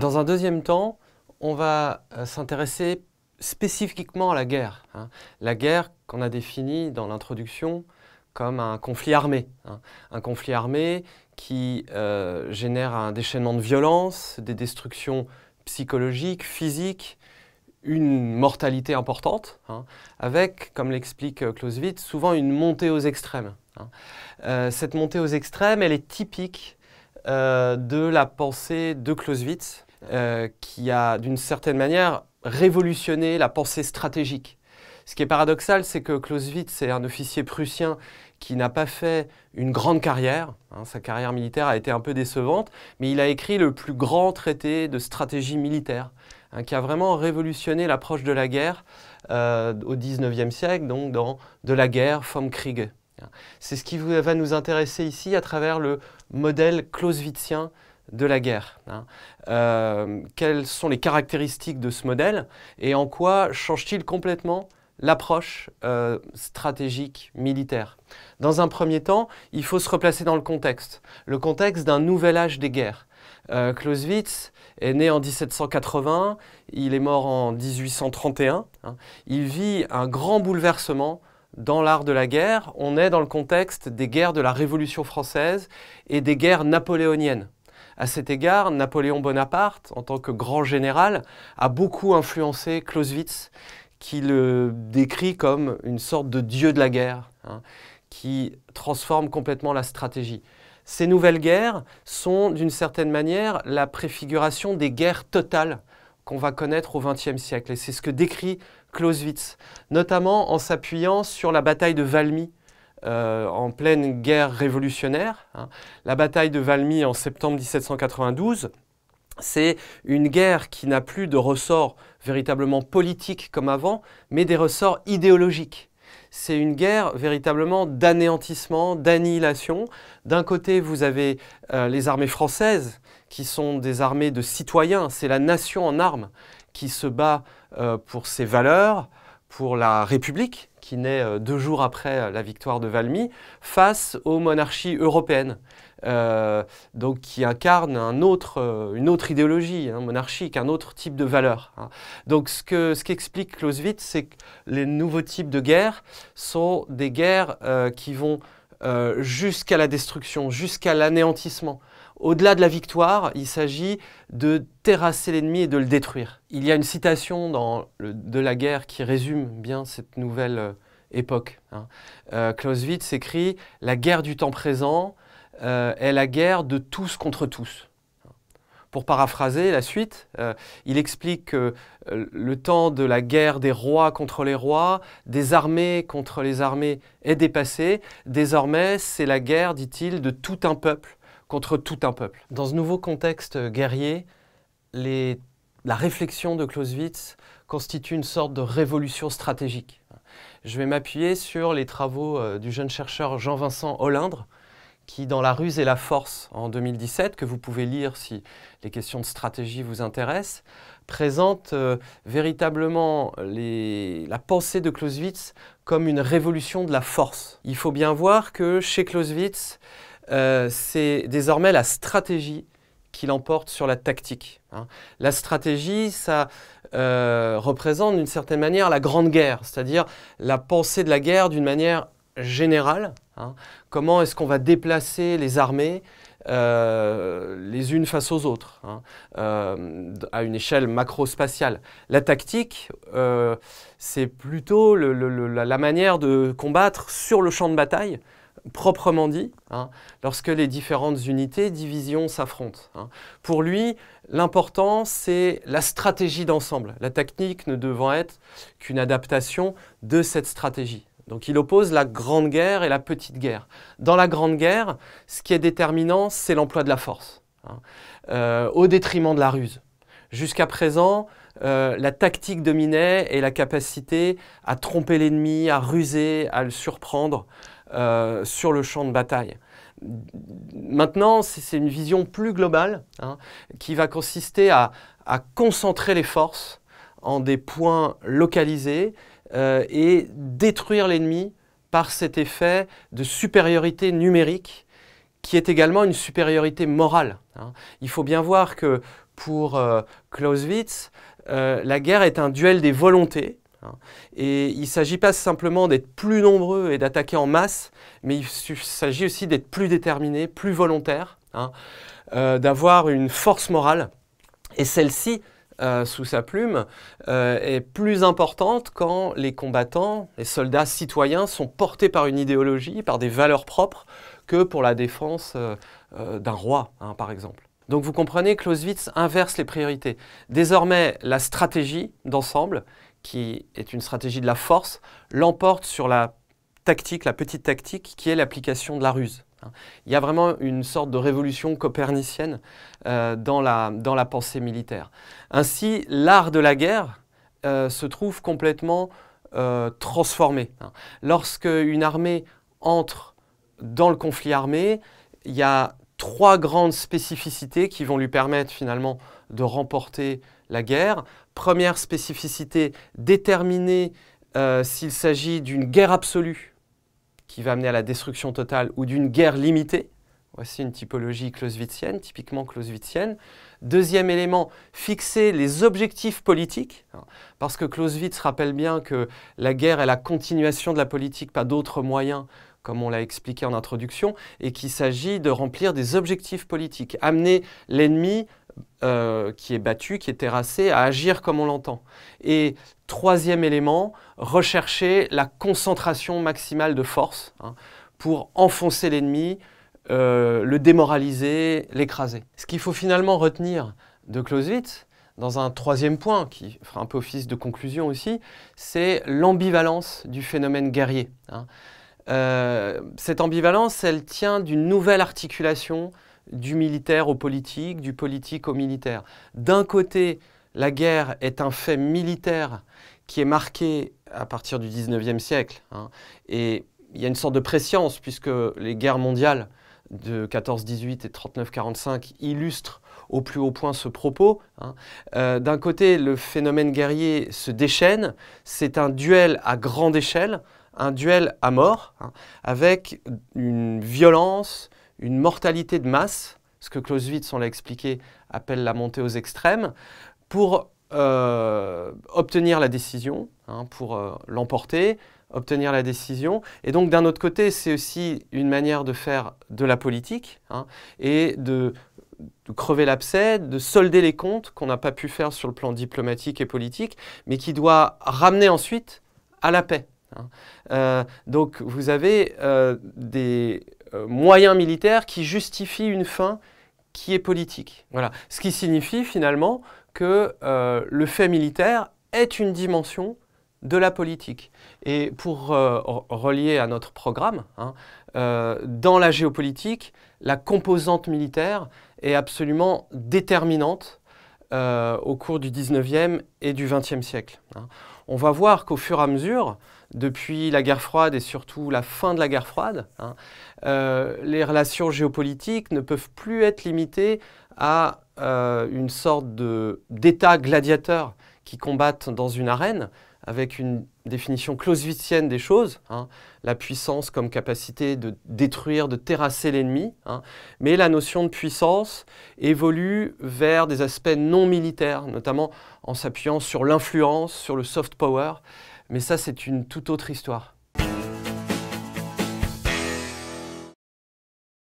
Dans un deuxième temps, on va s'intéresser spécifiquement à la guerre. La guerre qu'on a définie dans l'introduction comme un conflit armé. Un conflit armé qui génère un déchaînement de violence, des destructions psychologiques, physiques, une mortalité importante, avec, comme l'explique Clausewitz, souvent une montée aux extrêmes. Cette montée aux extrêmes, elle est typique de la pensée de Clausewitz, qui a d'une certaine manière révolutionné la pensée stratégique. Ce qui est paradoxal, c'est que Clausewitz est un officier prussien qui n'a pas fait une grande carrière. Sa carrière militaire a été un peu décevante, mais il a écrit le plus grand traité de stratégie militaire, qui a vraiment révolutionné l'approche de la guerre au XIXe siècle, donc dans De la guerre vom Kriege. C'est ce qui va nous intéresser ici à travers le modèle clausewitzien de la guerre. Quelles sont les caractéristiques de ce modèle et en quoi change-t-il complètement l'approche stratégique militaire? Dans un premier temps, il faut se replacer dans le contexte d'un nouvel âge des guerres. Clausewitz est né en 1780, il est mort en 1831. Il vit un grand bouleversement dans l'art de la guerre. On est dans le contexte des guerres de la Révolution française et des guerres napoléoniennes. À cet égard, Napoléon Bonaparte, en tant que grand général, a beaucoup influencé Clausewitz, qui le décrit comme une sorte de dieu de la guerre, qui transforme complètement la stratégie. Ces nouvelles guerres sont, d'une certaine manière, la préfiguration des guerres totales qu'on va connaître au XXe siècle. Et c'est ce que décrit Clausewitz, notamment en s'appuyant sur la bataille de Valmy, en pleine guerre révolutionnaire. La bataille de Valmy en septembre 1792, c'est une guerre qui n'a plus de ressorts véritablement politiques comme avant, mais des ressorts idéologiques. C'est une guerre véritablement d'anéantissement, d'annihilation. D'un côté, vous avez les armées françaises, qui sont des armées de citoyens. C'est la nation en armes qui se bat pour ses valeurs, pour la République, qui naît 2 jours après la victoire de Valmy, face aux monarchies européennes, donc qui incarnent une autre idéologie monarchique, un autre type de valeur. Donc ce qu'explique Clausewitz, c'est que les nouveaux types de guerres sont des guerres qui vont jusqu'à la destruction, jusqu'à l'anéantissement. Au-delà de la victoire, il s'agit de terrasser l'ennemi et de le détruire. Il y a une citation de la guerre qui résume bien cette nouvelle époque. Clausewitz écrit « La guerre du temps présent est la guerre de tous contre tous ». Pour paraphraser la suite, il explique que le temps de la guerre des rois contre les rois, des armées contre les armées est dépassé. Désormais, c'est la guerre, dit-il, de tout un peuple contre tout un peuple. Dans ce nouveau contexte guerrier, la réflexion de Clausewitz constitue une sorte de révolution stratégique. Je vais m'appuyer sur les travaux du jeune chercheur Jean-Vincent Olindre, qui, dans La ruse et la force, en 2017, que vous pouvez lire si les questions de stratégie vous intéressent, présente véritablement la pensée de Clausewitz comme une révolution de la force. Il faut bien voir que chez Clausewitz, c'est désormais la stratégie qui l'emporte sur la tactique. La stratégie, ça représente d'une certaine manière la grande guerre, c'est-à-dire la pensée de la guerre d'une manière générale. Comment est-ce qu'on va déplacer les armées les unes face aux autres, à une échelle macro-spatiale. La tactique, c'est plutôt la manière de combattre sur le champ de bataille, proprement dit, lorsque les différentes unités, divisions s'affrontent. Pour lui, l'important, c'est la stratégie d'ensemble, la technique ne devant être qu'une adaptation de cette stratégie. Donc il oppose la grande guerre et la petite guerre. Dans la grande guerre, ce qui est déterminant, c'est l'emploi de la force, au détriment de la ruse. Jusqu'à présent, la tactique dominait et la capacité à tromper l'ennemi, à ruser, à le surprendre sur le champ de bataille. Maintenant, c'est une vision plus globale qui va consister à concentrer les forces en des points localisés et détruire l'ennemi par cet effet de supériorité numérique qui est également une supériorité morale. Il faut bien voir que pour Clausewitz, la guerre est un duel des volontés. Et il ne s'agit pas simplement d'être plus nombreux et d'attaquer en masse, mais il s'agit aussi d'être plus déterminé, plus volontaire, d'avoir une force morale. Et celle-ci, sous sa plume, est plus importante quand les combattants, les soldats citoyens sont portés par une idéologie, par des valeurs propres, que pour la défense d'un roi, par exemple. Donc vous comprenez, Clausewitz inverse les priorités. Désormais, la stratégie d'ensemble, qui est une stratégie de la force, l'emporte sur la tactique, la petite tactique, qui est l'application de la ruse. Il y a vraiment une sorte de révolution copernicienne dans la pensée militaire. Ainsi, l'art de la guerre se trouve complètement transformé. Lorsque une armée entre dans le conflit armé, il y a 3 grandes spécificités qui vont lui permettre finalement de remporter la guerre. Première spécificité, déterminer s'il s'agit d'une guerre absolue qui va amener à la destruction totale ou d'une guerre limitée. Voici une typologie clausewitzienne, typiquement clausewitzienne. Deuxième élément, fixer les objectifs politiques, parce que Clausewitz rappelle bien que la guerre est la continuation de la politique, pas d'autres moyens, comme on l'a expliqué en introduction, et qu'il s'agit de remplir des objectifs politiques, amener l'ennemi qui est battu, qui est terrassé, à agir comme on l'entend. Et troisième élément, rechercher la concentration maximale de force pour enfoncer l'ennemi, le démoraliser, l'écraser. Ce qu'il faut finalement retenir de Clausewitz, dans un troisième point, qui fera un peu office de conclusion aussi, c'est l'ambivalence du phénomène guerrier. Cette ambivalence, elle tient d'une nouvelle articulation du militaire au politique, du politique au militaire. D'un côté, la guerre est un fait militaire qui est marqué à partir du 19e siècle. Et il y a une sorte de prescience, puisque les guerres mondiales de 14-18 et 39-45 illustrent au plus haut point ce propos. D'un côté, le phénomène guerrier se déchaîne, c'est un duel à grande échelle, un duel à mort, avec une violence, une mortalité de masse, ce que Clausewitz, on l'a expliqué, appelle la montée aux extrêmes, pour obtenir la décision, pour l'emporter, obtenir la décision. Et donc, d'un autre côté, c'est aussi une manière de faire de la politique et de crever l'abcès, de solder les comptes qu'on n'a pas pu faire sur le plan diplomatique et politique, mais qui doit ramener ensuite à la paix. Donc, vous avez des moyens militaires qui justifient une fin qui est politique. Voilà. Ce qui signifie finalement que le fait militaire est une dimension de la politique. Et pour relier à notre programme, dans la géopolitique, la composante militaire est absolument déterminante au cours du 19e et du 20e siècle. On va voir qu'au fur et à mesure, depuis la guerre froide et surtout la fin de la guerre froide, les relations géopolitiques ne peuvent plus être limitées à une sorte d'État gladiateur qui combattent dans une arène, avec une définition clausewitzienne des choses, la puissance comme capacité de détruire, de terrasser l'ennemi, mais la notion de puissance évolue vers des aspects non militaires, notamment en s'appuyant sur l'influence, sur le soft power, mais ça c'est une toute autre histoire.